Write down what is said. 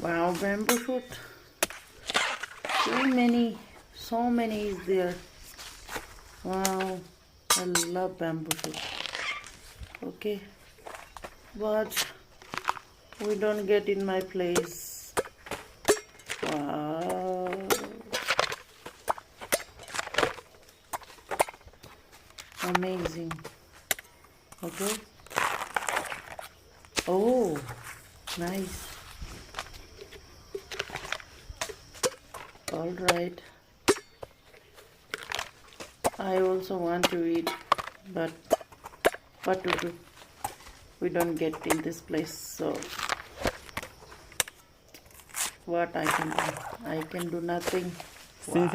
Wow, bamboo shoot. Too many, so many is there. Wow, I love bamboo shoot. Okay, but we don't get in my place. Wow, amazing. Okay. Oh, nice. All right. I also want to eat, but what to do? We don't get in this place, so what I can do? I can do nothing. Since